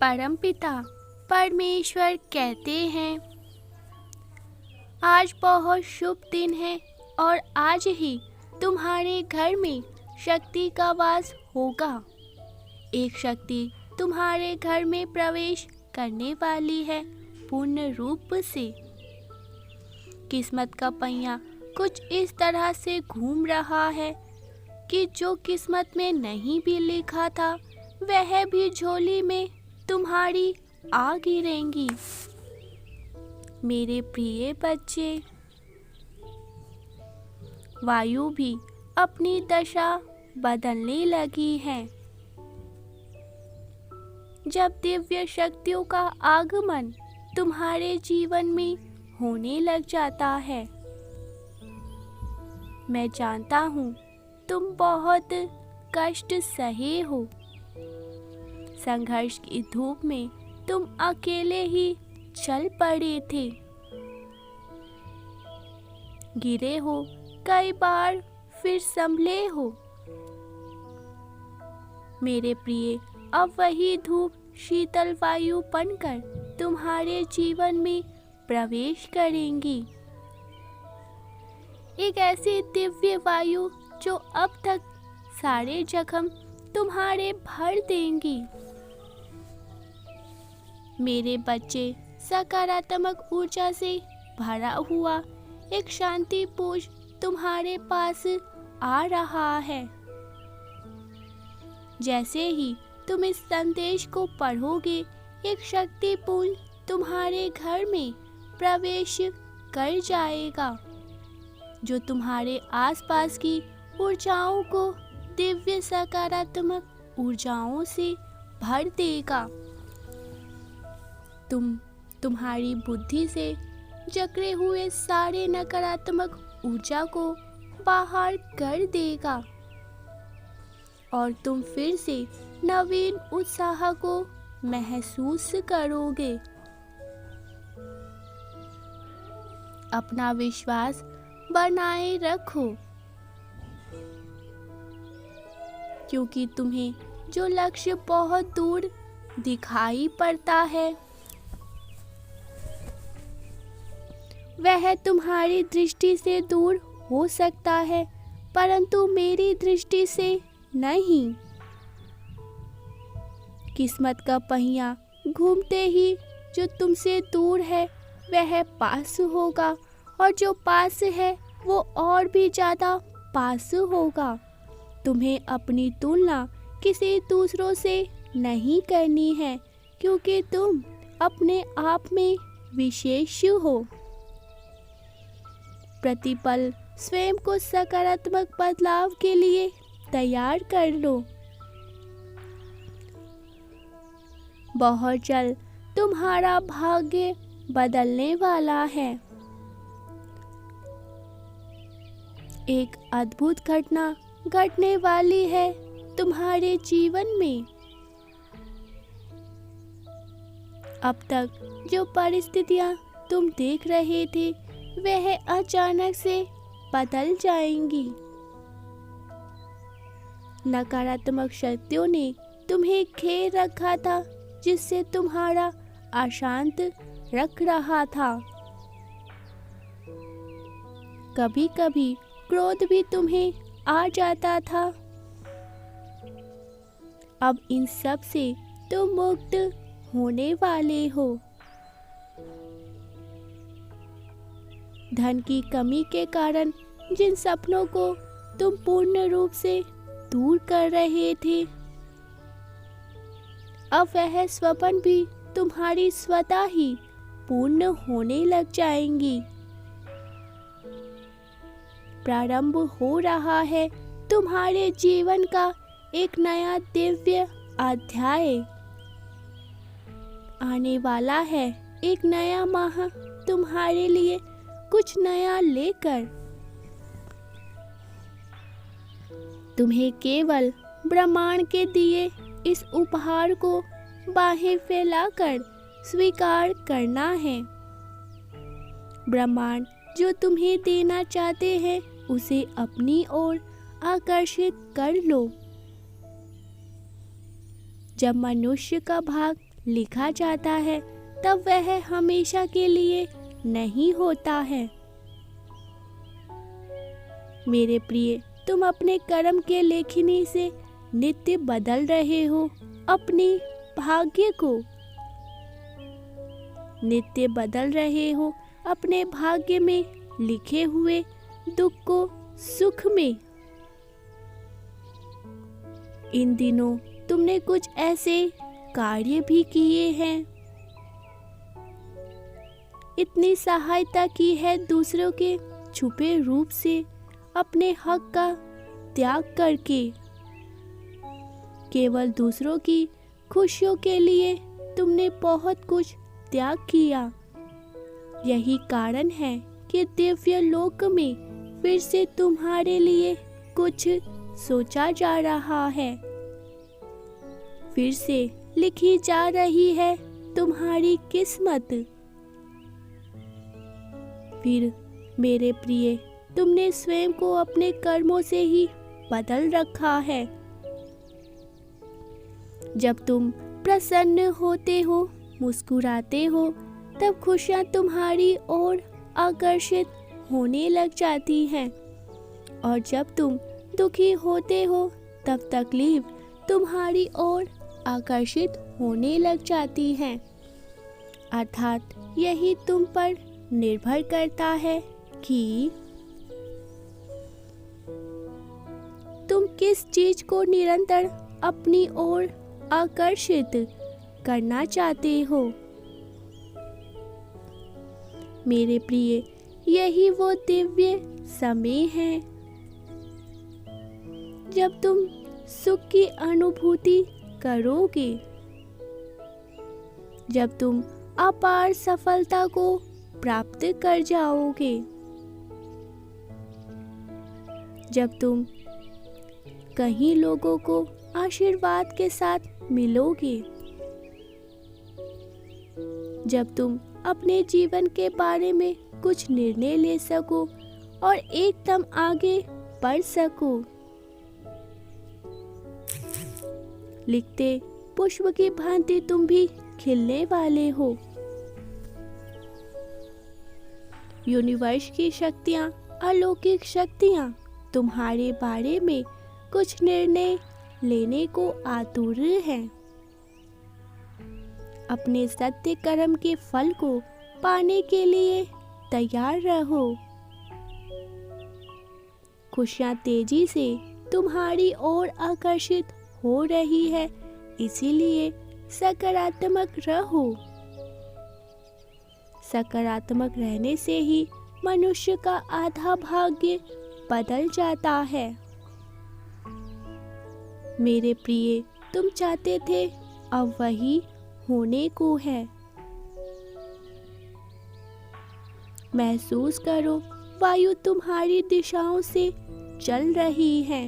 परमपिता परमेश्वर कहते हैं, आज बहुत शुभ दिन है और आज ही तुम्हारे घर में शक्ति का वास होगा। एक शक्ति तुम्हारे घर में प्रवेश करने वाली है पूर्ण रूप से। किस्मत का पहिया कुछ इस तरह से घूम रहा है कि जो किस्मत में नहीं भी लिखा था वह भी झोली में तुम्हारी आ गिरेंगी। मेरे प्रिय बच्चे, वायु भी अपनी दशा बदलने लगी है। जब दिव्य शक्तियों का आगमन तुम्हारे जीवन में होने लग जाता है, मैं जानता हूँ तुम बहुत कष्ट सहे हो। संघर्ष की धूप में तुम अकेले ही चल पड़े थे, गिरे हो कई बार फिर संभले हो। मेरे प्रिय, अब वही धूप शीतल वायु बनकर तुम्हारे जीवन में प्रवेश करेंगी। एक ऐसी दिव्य वायु जो अब तक सारे जख्म तुम्हारे भर देंगी। मेरे बच्चे, सकारात्मक ऊर्जा से भरा हुआ एक शांति पुंज तुम्हारे पास आ रहा है। जैसे ही तुम इस संदेश को पढ़ोगे, एक शक्ति पुंज तुम्हारे घर में प्रवेश कर जाएगा, जो तुम्हारे आसपास की ऊर्जाओं को दिव्य सकारात्मक ऊर्जाओं से भर देगा। तुम्हारी बुद्धि से जकड़े हुए सारे नकारात्मक ऊर्जा को बाहर कर देगा और तुम फिर से नवीन उत्साह को महसूस करोगे। अपना विश्वास बनाए रखो, क्योंकि तुम्हें जो लक्ष्य बहुत दूर दिखाई पड़ता है वह तुम्हारी दृष्टि से दूर हो सकता है, परंतु मेरी दृष्टि से नहीं। किस्मत का पहिया घूमते ही जो तुमसे दूर है वह पास होगा, और जो पास है वो और भी ज़्यादा पास होगा। तुम्हें अपनी तुलना किसी दूसरों से नहीं करनी है, क्योंकि तुम अपने आप में विशेष हो। प्रतिपल स्वयं को सकारात्मक बदलाव के लिए तैयार कर लो। बहुत जल्द तुम्हारा भाग्य बदलने वाला है। एक अद्भुत घटना घटने वाली है तुम्हारे जीवन में। अब तक जो परिस्थितियां तुम देख रहे थे वह अचानक से बदल जाएंगी। नकारात्मक शक्तियों ने तुम्हें घेर रखा था, जिससे तुम्हारा अशांत रख रहा था। कभी कभी क्रोध भी तुम्हें आ जाता था। अब इन सब से तुम मुक्त होने वाले हो। धन की कमी के कारण जिन सपनों को तुम पूर्ण रूप से दूर कर रहे थे, अब वह स्वप्न भी तुम्हारी स्वतः ही पूर्ण होने लग जाएंगी। प्रारंभ हो रहा है तुम्हारे जीवन का एक नया दिव्य अध्याय। आने वाला है एक नया माह तुम्हारे लिए कुछ नया लेकर। तुम्हें केवल ब्रह्मांड के दिए इस उपहार को बाहें फैलाकर स्वीकार करना है। ब्रह्मांड जो तुम्हें देना चाहते हैं उसे अपनी ओर आकर्षित कर लो। जब मनुष्य का भाग लिखा जाता है तब वह हमेशा के लिए नहीं होता है। मेरे प्रिय, तुम अपने कर्म के लेखनी से नित्य बदल रहे हो अपने भाग्य को, नित्य बदल रहे हो अपने भाग्य में लिखे हुए दुख को सुख में। इन दिनों तुमने कुछ ऐसे कार्य भी किए हैं, इतनी सहायता की है दूसरों के छुपे रूप से अपने हक का त्याग करके। केवल दूसरों की खुशियों के लिए तुमने बहुत कुछ त्याग किया। यही कारण है कि दिव्य लोक में फिर से तुम्हारे लिए कुछ सोचा जा रहा है, फिर से लिखी जा रही है तुम्हारी किस्मत। फिर मेरे प्रिय, तुमने स्वयं को अपने कर्मों से ही बदल रखा है। जब तुम प्रसन्न होते हो, मुस्कुराते हो, तब खुशियाँ तुम्हारी ओर आकर्षित होने लग जाती हैं, और जब तुम दुखी होते हो तब तकलीफ तुम्हारी ओर आकर्षित होने लग जाती हैं। अर्थात यही तुम पर निर्भर करता है कि तुम किस चीज को निरंतर अपनी ओर आकर्षित करना चाहते हो। मेरे प्रिय, यही वो दिव्य समय है जब तुम सुख की अनुभूति करोगे, जब तुम अपार सफलता को प्राप्त कर जाओगे, जब तुम कहीं लोगों को आशीर्वाद के साथ मिलोगे, जब तुम अपने जीवन के बारे में कुछ निर्णय ले सको और एकदम आगे बढ़ सको। लिखते पुष्प की भांति तुम भी खिलने वाले हो। यूनिवर्स की शक्तियाँ, अलौकिक शक्तियाँ तुम्हारे बारे में कुछ निर्णय लेने को आतुर हैं। अपने सत्य कर्म के फल को पाने के लिए तैयार रहो। खुशियाँ तेजी से तुम्हारी ओर आकर्षित हो रही है, इसीलिए सकारात्मक रहो। सकारात्मक रहने से ही मनुष्य का आधा भाग्य बदल जाता है। मेरे प्रिय, तुम चाहते थे, अब वही होने को है। महसूस करो, वायु तुम्हारी दिशाओं से चल रही है।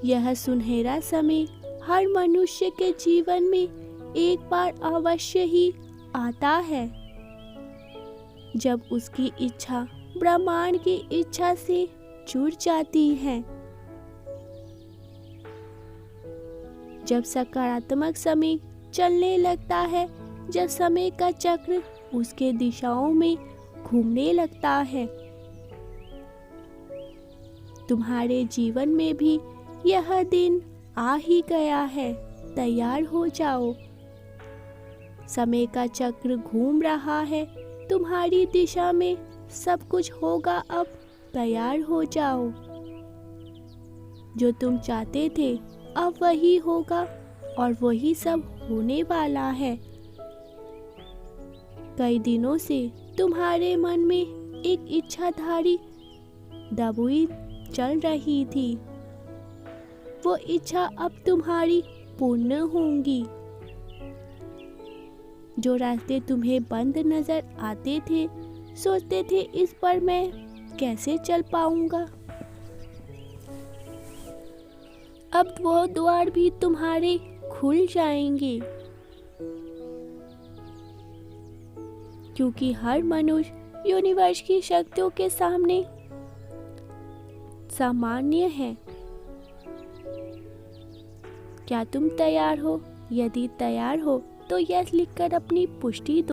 यह सुनहरा समय हर मनुष्य के जीवन में एक बार अवश्य ही आता है, जब उसकी इच्छा ब्रह्मांड की इच्छा से जुड़ जाती है। जब सकारात्मक समय चलने लगता है, जब समय का चक्र उसके दिशाओं में घूमने लगता है, तुम्हारे जीवन में भी यह दिन आ ही गया है। तैयार हो जाओ। समय का चक्र घूम रहा है तुम्हारी दिशा में, सब कुछ होगा। अब तैयार हो जाओ। जो तुम चाहते थे अब वही होगा, और वही सब होने वाला है। कई दिनों से तुम्हारे मन में एक इच्छाधारी दबुई चल रही थी, वो इच्छा अब तुम्हारी पूर्ण होंगी। जो रास्ते तुम्हें बंद नजर आते थे, सोचते थे इस पर मैं कैसे चल पाऊंगा, अब वो द्वार भी तुम्हारे खुल जाएंगे। क्योंकि हर मनुष्य यूनिवर्स की शक्तियों के सामने सामान्य है। क्या तुम तैयार हो? यदि तैयार हो तो यस लिखकर अपनी पुष्टि दो।